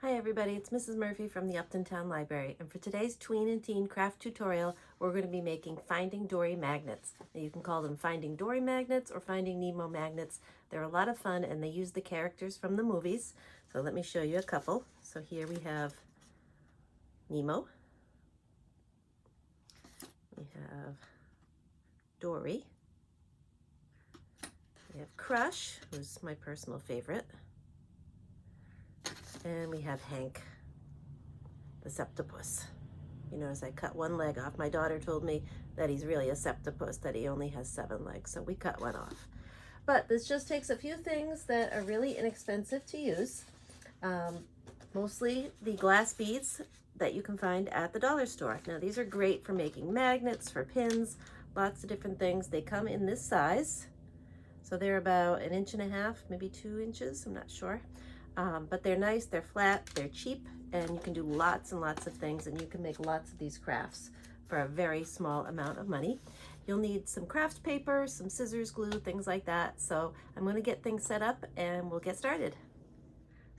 Hi everybody, it's Mrs. Murphy from the Upton Town Library, and for today's tween and teen craft tutorial, we're going to be making Finding Dory magnets. Now, you can call them Finding Dory magnets or Finding Nemo magnets. They're a lot of fun and they use the characters from the movies. So let me show you a couple. So here we have Nemo, we have Dory, we have Crush, who's my personal favorite, and we have Hank, the septopus. You notice I cut one leg off. My daughter told me that he's really a septopus, that he only has 7 legs, so we cut one off. But this just takes a few things that are really inexpensive to use. Mostly the glass beads that you can find at the dollar store. Now these are great for making magnets, for pins, lots of different things. They come in this size. So they're about 1.5 inches, maybe 2 inches, I'm not sure. But they're nice, they're flat, they're cheap, and you can do lots and lots of things, and you can make lots of these crafts for a very small amount of money. You'll need some craft paper, some scissors, glue, things like that. So I'm going to get things set up and we'll get started.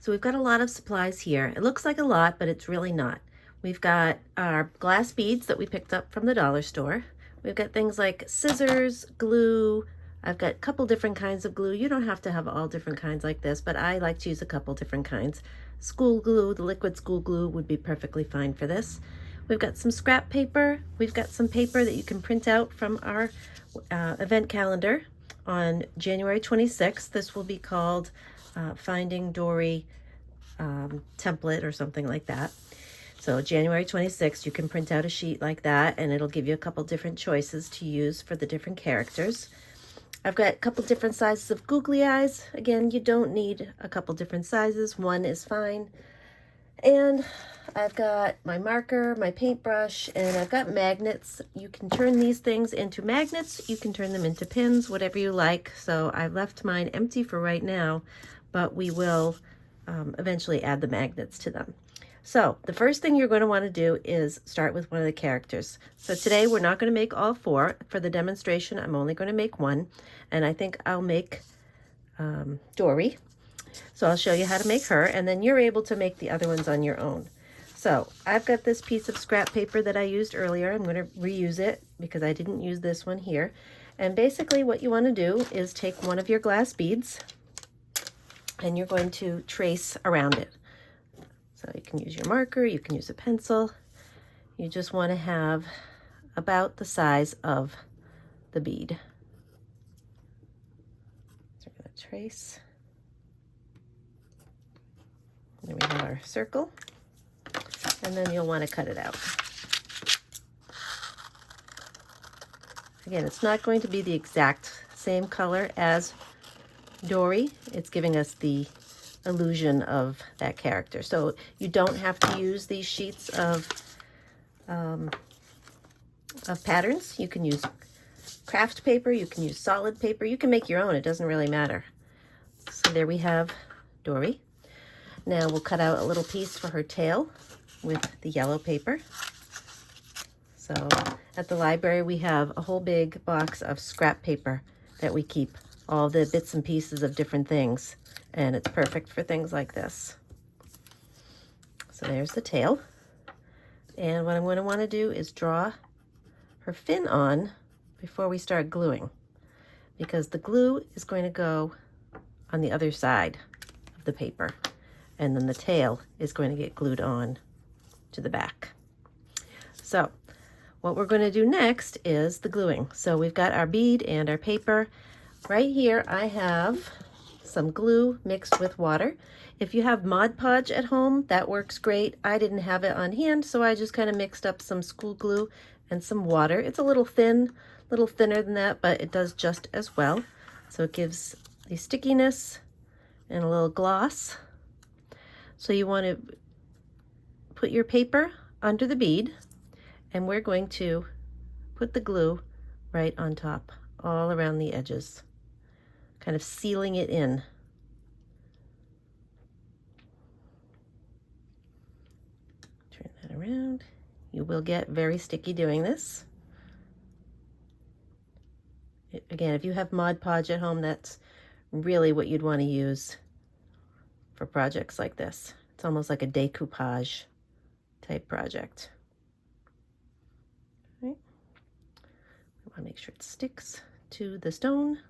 So we've got a lot of supplies here. It looks like a lot, but it's really not. We've got our glass beads that we picked up from the dollar store. We've got things like scissors, glue. I've got a couple different kinds of glue. You don't have to have all different kinds like this, but I like to use a couple different kinds. School glue, the liquid school glue would be perfectly fine for this. We've got some scrap paper. We've got some paper that you can print out from our event calendar on January 26th. This will be called Finding Dory template or something like that. So January 26th, you can print out a sheet like that, and it'll give you a couple different choices to use for the different characters. I've got a couple different sizes of googly eyes. Again, you don't need a couple different sizes. One is fine. And I've got my marker, my paintbrush, and I've got magnets. You can turn these things into magnets. You can turn them into pins, whatever you like. So I left mine empty for right now, but we will eventually add the magnets to them. So the first thing you're going to want to do is start with one of the characters. So today we're not going to make all 4. For the demonstration, I'm only going to make one, and I think I'll make Dory. So I'll show you how to make her, and then you're able to make the other ones on your own. So I've got this piece of scrap paper that I used earlier. I'm going to reuse it because I didn't use this one here. And basically what you want to do is take one of your glass beads and you're going to trace around it. So you can use your marker, you can use a pencil. You just want to have about the size of the bead. So we're going to trace. Then we have our circle, and then you'll want to cut it out. Again, it's not going to be the exact same color as Dory. It's giving us the illusion of that character. So you don't have to use these sheets of patterns. You can use craft paper, you can use solid paper, you can make your own, it doesn't really matter. So there we have Dory. Now we'll cut out a little piece for her tail with the yellow paper. So at the library we have a whole big box of scrap paper that we keep all the bits and pieces of different things, and it's perfect for things like this. So there's the tail. And what I'm going to want to do is draw her fin on before we start gluing, because the glue is going to go on the other side of the paper, and then the tail is going to get glued on to the back. So what we're going to do next is the gluing. So we've got our bead and our paper. Right here I have some glue mixed with water. If you have Mod Podge at home, that works great. I didn't have it on hand, so I just kind of mixed up some school glue and some water. It's a little thin, a little thinner than that, but it does just as well. So it gives the stickiness and a little gloss. So you want to put your paper under the bead, and we're going to put the glue right on top, all around the edges, kind of sealing it in. Turn that around. You will get very sticky doing this. Again, if you have Mod Podge at home, that's really what you'd want to use for projects like this. It's almost like a decoupage type project. Right. We want to make sure it sticks to the stone,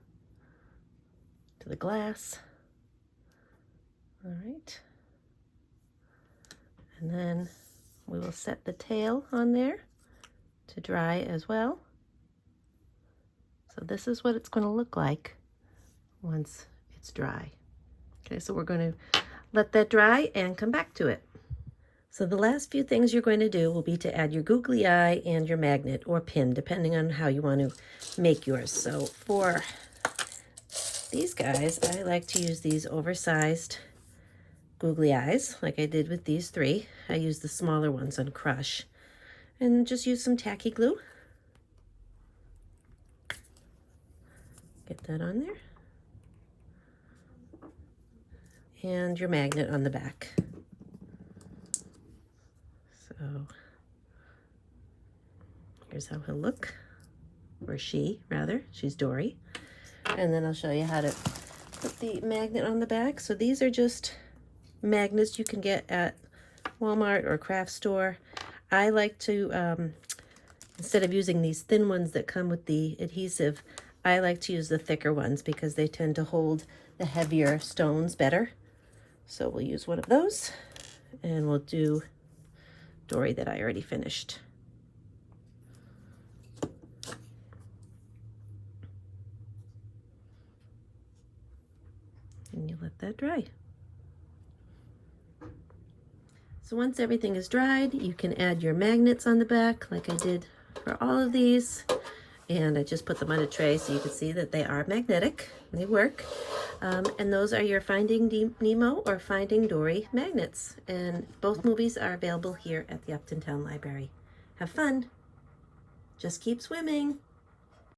to the glass. All right. And then we will set the tail on there to dry as well. So this is what it's going to look like once it's dry. Okay, so we're going to let that dry and come back to it. So the last few things you're going to do will be to add your googly eye and your magnet or pin, depending on how you want to make yours. So for these guys, I like to use these oversized googly eyes, like I did with these three. I use the smaller ones on Crush. And just use some tacky glue. Get that on there. And your magnet on the back. So here's how he'll look, or she, rather. She's Dory. And then I'll show you how to put the magnet on the back. So these are just magnets you can get at Walmart or craft store. I like to, instead of using these thin ones that come with the adhesive, I like to use the thicker ones because they tend to hold the heavier stones better. So we'll use one of those, and we'll do Dory that I already finished. And you let that dry. So once everything is dried, you can add your magnets on the back like I did for all of these. And I just put them on a tray so you can see that they are magnetic. They work. And those are your Finding Nemo or Finding Dory magnets. And both movies are available here at the Upton Town Library. Have fun. Just keep swimming.